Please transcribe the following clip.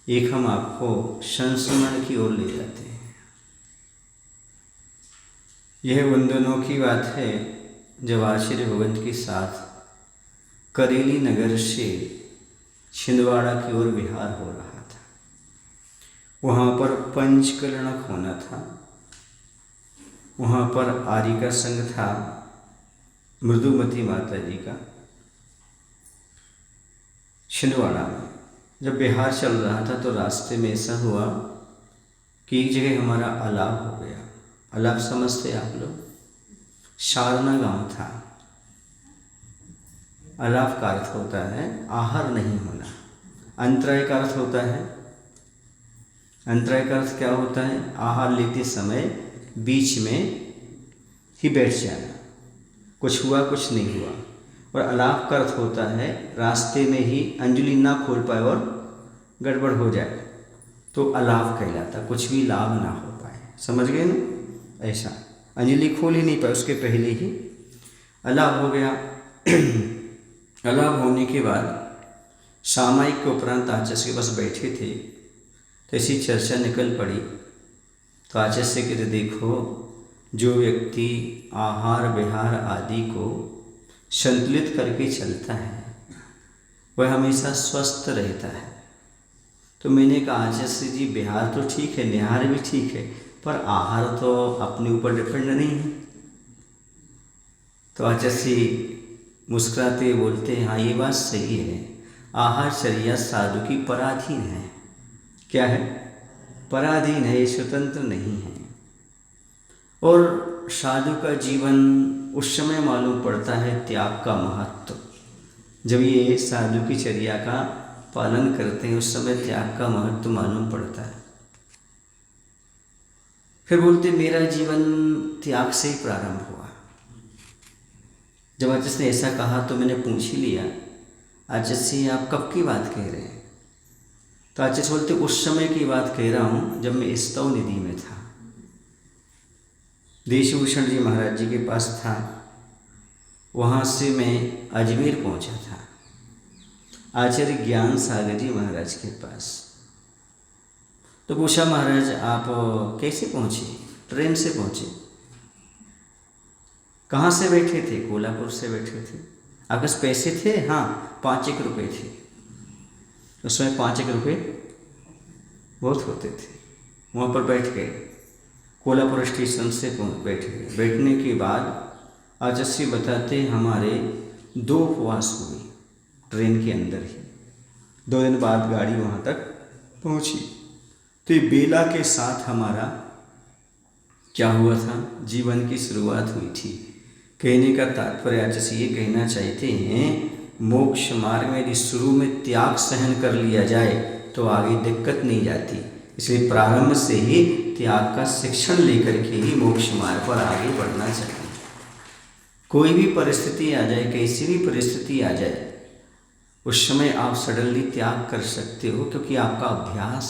एक हम आपको संस्मरण की ओर ले जाते हैं। यह उन दिनों की बात है जब आचार्य भगवंत के साथ करेली नगर से छिंदवाड़ा की ओर विहार हो रहा था। वहाँ पर पंचकलणक होना था। वहाँ पर आर्य का संघ था, मृदुमती माता जी का। छिंदवाड़ा में जब बिहार चल रहा था तो रास्ते में ऐसा हुआ कि एक जगह हमारा अलाप हो गया। अलाप समझते आप लोग? शारना गांव था। अलाप का अर्थ होता है आहार नहीं होना। अंतराय का अर्थ होता है, अंतराय का अर्थ क्या होता है? आहार लेते समय बीच में ही बैठ जाना, कुछ हुआ कुछ नहीं हुआ। और अलाप का अर्थ होता है रास्ते में ही अंजलि ना खोल पाए और गड़बड़ हो जाए तो अलाप कहलाता, कुछ भी लाभ ना हो पाए। समझ गए ना? ऐसा अंजलि खोल ही नहीं पाए, उसके पहले ही अलाप हो गया। अलाप होने के बाद सामायिक के उपरांत आचार्य के पास बैठे थे तो ऐसी चर्चा निकल पड़ी। तो आचार्य से कहते, देखो जो व्यक्ति आहार विहार आदि को संतुलित करके चलता है वह हमेशा स्वस्थ रहता है। तो मैंने कहा आचार्य जी विहार तो ठीक है, निहार भी ठीक है, पर आहार तो अपने ऊपर डिपेंड नहीं है। तो आचार्य मुस्कुराते बोलते हैं, हाँ ये बात सही है, आहारचर्या साधु की पराधीन है। क्या है? पराधीन है, स्वतंत्र नहीं है। और साधु का जीवन उस समय मालूम पड़ता है त्याग का महत्व, जब ये साधु की चर्या का पालन करते हैं, उस समय त्याग का महत्व मालूम पड़ता है। फिर बोलते मेरा जीवन त्याग से ही प्रारंभ हुआ। जब आचार्य ने ऐसा कहा तो मैंने पूछ ही लिया, आचार्य से आप कब की बात कह रहे हैं? तो आचार्य बोलते उस समय की बात कह रहा हूँ जब मैं स्तव निधि में था, देशभूषण जी महाराज जी के पास था। वहाँ से मैं अजमेर पहुँचा था आचार्य ज्ञान सागर जी महाराज के पास। तो पूछा, महाराज आप कैसे पहुँचे? ट्रेन से पहुँचे। कहाँ से बैठे थे? कोल्हापुर से बैठे थे। आपके पास पैसे थे? हाँ, 5 रुपये थे। उस समय 5 रुपये बहुत होते थे। वहाँ पर बैठ गए, कोल्हापुर स्टेशन से बैठ गए। बैठने के बाद आचार्य बताते हमारे 2 उपवास हुए ट्रेन के अंदर ही। 2 दिन बाद गाड़ी वहाँ तक पहुँची। तो ये बेला के साथ हमारा क्या हुआ था? जीवन की शुरुआत हुई थी। कहने का तात्पर्य आचार्य ये कहना चाहते हैं, मोक्ष मार्ग में यदि शुरू में त्याग सहन कर लिया जाए तो आगे दिक्कत नहीं जाती। इसलिए प्रारंभ से ही त्याग का शिक्षण लेकर के ही मोक्ष मार्ग पर आगे बढ़ना चाहिए। कोई भी परिस्थिति आ जाए, कैसी भी परिस्थिति आ जाए, उस समय आप सडनली त्याग कर सकते हो, क्योंकि आपका अभ्यास